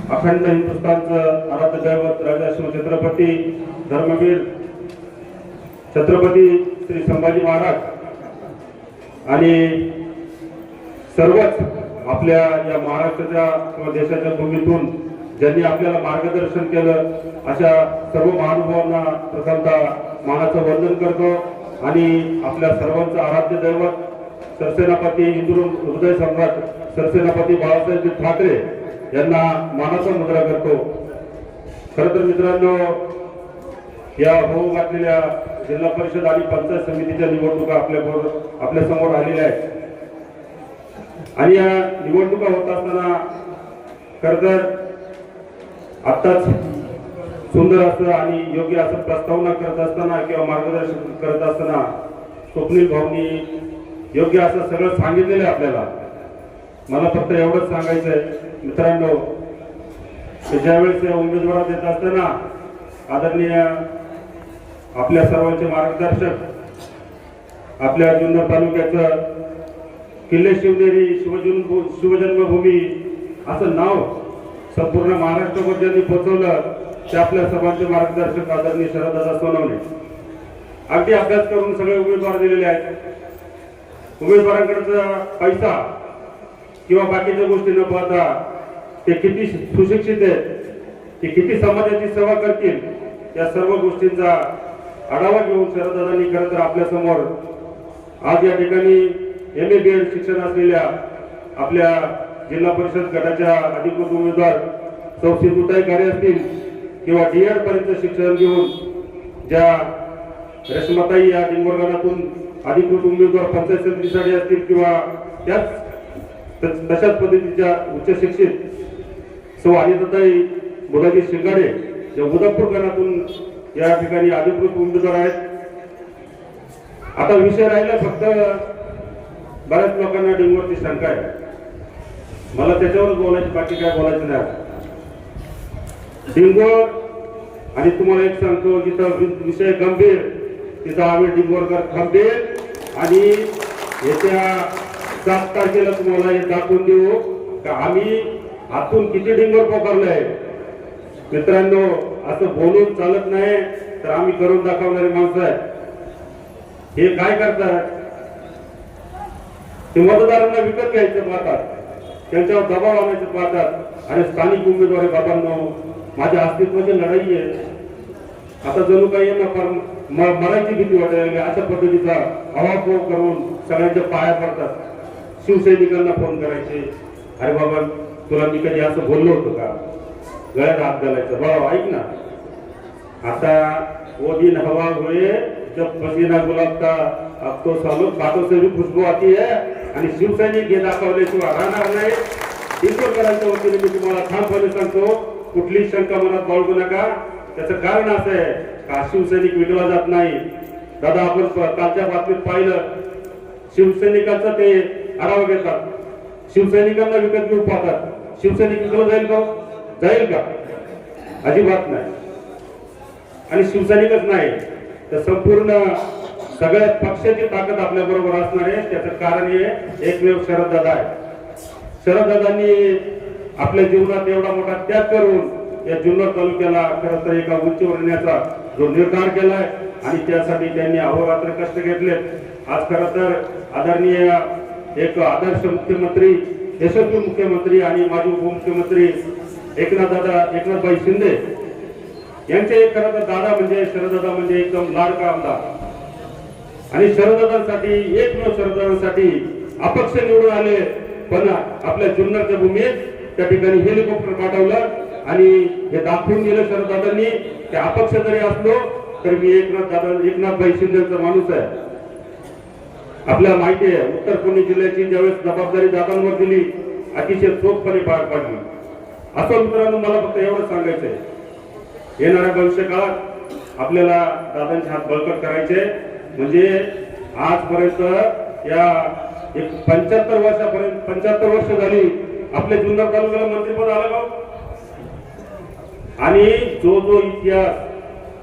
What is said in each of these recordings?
अखंड हिंदुस्थानचं आराध्य दैवत राजा शिवछत्रपती धर्मवीर छत्रपती श्री संभाजी महाराज आणि सर्वच आपल्या या महाराष्ट्राच्या किंवा देशाच्या भूमीतून ज्यांनी आपल्याला मार्गदर्शन केलं अशा सर्व महानुभावांना प्रथमतः मानाचं वंदन करतो आणि आपल्या सर्वांचं आराध्य दैवत सरसेनापती हिंदू हृदय सम्राट सरसेनापती बाळासाहेब ठाकरे यांना मानाचा मुद्रा करतो। खरं तर मित्रांनो, या होऊ घातलेल्या जिल्हा परिषद आणि पंचायत समितीच्या निवडणुका आपल्या समोर आलेल्या आहेत आणि या निवडणुका होत असताना खरं तर आत्ताच सुंदर असं आणि योग्य असं प्रस्तावना करत असताना किंवा मार्गदर्शन करत असताना स्वप्नील भाऊंनी योग्य असं सगळं सांगितलेलं आहे आपल्याला। मला फक्त एवढंच सांगायचं आहे मित्रांनो, ज्यावेळेस उमेदवार देत असताना आदरणीय आपल्या सर्वांचे मार्गदर्शक आपल्या जुन्नर तालुक्याचं किल्ले शिवनेरी शिवजन्मभूमी असं नाव संपूर्ण महाराष्ट्रामध्ये ज्यांनी पोहोचवलं ते आपल्या सर्वांचे मार्गदर्शक आदरणीय शरददादा सोनवणे। अगदी अभ्यास करून सगळे उमेदवार दिलेले आहेत। उमेदवारांकडचा पैसा किंवा बाकीच्या गोष्टी न पाहता ते किती सुशिक्षित आहेत, ते किती समाजाची सेवा करतील, या सर्व गोष्टींचा आढावा घेऊन शरददादांनी खरं तर आपल्या समोर आज या ठिकाणी MA BEd शिक्षण असलेल्या आपल्या जिल्हा परिषद गटाच्या अधिकृत उमेदवार सौ सिंधुताई कार्य असतील किंवा DEd पर्यंत शिक्षण घेऊन ज्या रेश्माताई या डिंगोरगावातून अधिकृत उमेदवार पंचायत समितीसाठी असतील किंवा तशाच पद्धतीच्या उच्च शिक्षित सौ अनिताताई मुलाजी शिंगाडे या उदापूर गणातून या ठिकाणी अधिकृत उमेदवार आहेत। आता विषय राहिला फक्त बऱ्याच लोकांना डिंगोरची शंका आहे, मला त्याच्यावरच बोलायचं, बाकी काय बोलायचं नाही। डिंगोर आणि तुम्हाला एक सांगतो, जिथं विषय गंभीर तिथं आम्ही डिंगोरकर खंबीर आणि येत्या 7 तारखेला तुम्हाला हे दाखवून देऊ का आम्ही हातून किती डिंगोर पकडलंय। मित्रांनो, असं बोलून चालत नाही, तर आम्ही करून दाखवणारी माणसं आहेत। हे काय करतात, ते मतदारांना विकत घ्यायचं पाहतात, त्यांच्यावर दबाव आणायचं पाहतात आणि स्थानिक उमेदवार बाबांनो माझ्या अस्तित्वाची लढाई आहे, आता जणू काही मराठी भीती वाटायला अशा पद्धतीचा हवाफोव करून सगळ्यांच्या पाया पडतात। शिवसैनिकांना फोन करायचे, अरे बाबा तुला मी कधी असं बोललो होतो का, गळ्यात हात घालायचं, बाबा ऐक ना, आता वो दिन हवा हुए जब पसीना गुलाब का अब तो सालों बातों से भी खुशबू आती है आणि शिवसैनिक हे दाखवल्याशिवाय राहणार नाही। इंदोरकरांच्या वतीने मी तुम्हाला ठामपणे सांगतो, कुठली शंका मनात बाळगू नका। त्याचं कारण असं आहे का शिवसैनिक विकला जात नाही। दादा आपण कालच्या बातमीत पाहिलं, शिवसैनिकांचा ते आढावा घेतात, शिवसैनिकांना विकत घेऊन पाहतात, शिवसैनिक विकला जाईल का? अजिबात नाही। आणि शिवसैनिकच नाही तर संपूर्ण सगळ्या पक्षाची ताकद आपल्या बरोबर असणार आहे। त्याचं कारण हे एकमेव शरददादा आहे। शरददादांनी आपल्या जीवनात एवढा मोठा त्याग करून या जुन्नर तालुक्याला खरं तर एका उंचीवर नेण्याचा जो निर्धार केलाय आणि त्यासाठी त्यांनी अहोरात्र कष्ट घेतले। आज खरं तर आदरणीय एक आदर्श मुख्यमंत्री, यशस्वी मुख्यमंत्री आणि माजी उपमुख्यमंत्री एकनाथभाई शिंदे यांचे खरं तर दादा म्हणजे शरददादा म्हणजे एकदम लाडका आमदार आणि शरददादांसाठी एकमेव शरददादांसाठी अपक्ष निवडून आले, पण आपल्या जुन्नरच्या भूमीत त्या ठिकाणी हेलिकॉप्टर पाठवलं आणि हे दाखवून दिलं शरददादांनी की अपक्ष जरी असलो तर मी एकनाथभाई शिंदेचा माणूस आहे। आपल्याला माहिती आहे उत्तर पुणे जिल्ह्याची ज्यावेळेस जबाबदारी दादांवर दिली अतिशय चोखपणे पार पाडली। असं मित्रांनो मला फक्त एवढंच सांगायचंय, येणाऱ्या भविष्य काळात आपल्याला दादांचे हात बळकट करायचे, म्हणजे आजपर्यंत या 75 वर्ष झाली आपल्या जुन्नर तालुक्याला मंत्रिपद आलं का, आणि जो इतिहास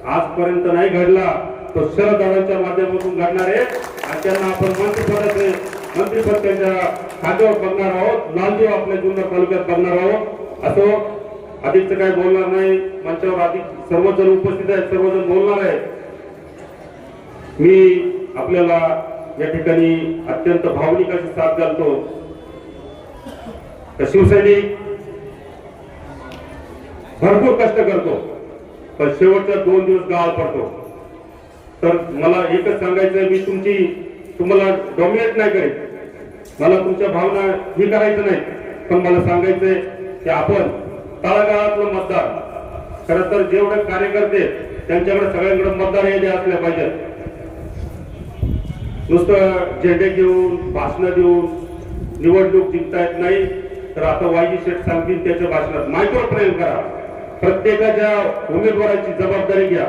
आजपर्यंत नाही घडला तो शरददादांच्या माध्यमातून घडणार आहे आणि त्यांना आपण मंत्रिपद त्यांच्या खात्यावर बघणार आहोत, नांदेड आपल्या जुन्नर तालुक्यात बघणार आहोत। असो अधिकचं काय बोलणार नाही. मंचावर अधिक सर्वजण उपस्थित आहेत, सर्वजण बोलणार आहेत. मी आपल्याला या ठिकाणी अत्यंत भावनिक अशी साथ घालतो. शिवसैनिक भरपूर कष्ट करतो, पण शेवटच्या 2 दिवस गाळ पडतो. तर मला एकच सांगायचं, मी तुम्हाला डॉमिनेट नाही करीत, मला तुमच्या भावना ही करायचं नाही, पण मला सांगायचंय की आपण तळागाळातलं मतदार, खरं तर जेवढे कार्यकर्ते त्यांच्याकडे सगळ्यांकडे मतदार यादी असल्या पाहिजेत. नुसतं झेंडे घेऊन भाषण देऊन निवडणूक जिंकता येत नाही. तर आता वायजी शेठ सांगतील त्याच्या भाषणात मायक्रो प्रेम करा, प्रत्येकाच्या उमेदवाराची जबाबदारी घ्या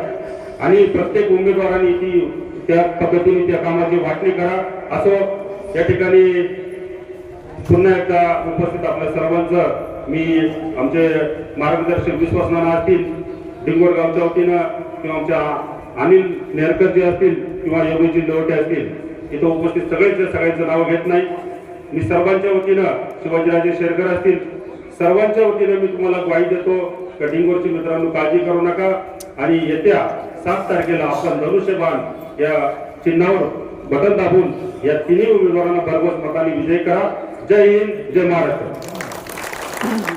आणि प्रत्येक उमेदवाराने ती त्या पद्धतीने त्या कामाची वाटणी करा. असं या ठिकाणी पुन्हा एकदा उपस्थित आपल्या सर्वांचं मी आमचे मार्गदर्शक विश्वासनाना असतील डिंगोर गावच्या वतीनं किंवा आमच्या अनिल नेरकर जे असतील किंवा योगीजी लवटे असतील, इथं उपस्थित सगळ्यांचं नाव घेत नाही. मी सर्वांच्या वतीनं, शिवाजीराजे शेरकर असतील, सर्वांच्या वतीनं मी तुम्हाला ग्वाही देतो की डिंगोरची मित्रांनो काळजी करू नका आणि येत्या 7 तारखेला आपण धनुष्यबाण या चिन्हावर बटन दाबून या तिन्ही उमेदवारांना भरघोस मताने विजय करा. जय हिंद, जय महाराष्ट्र.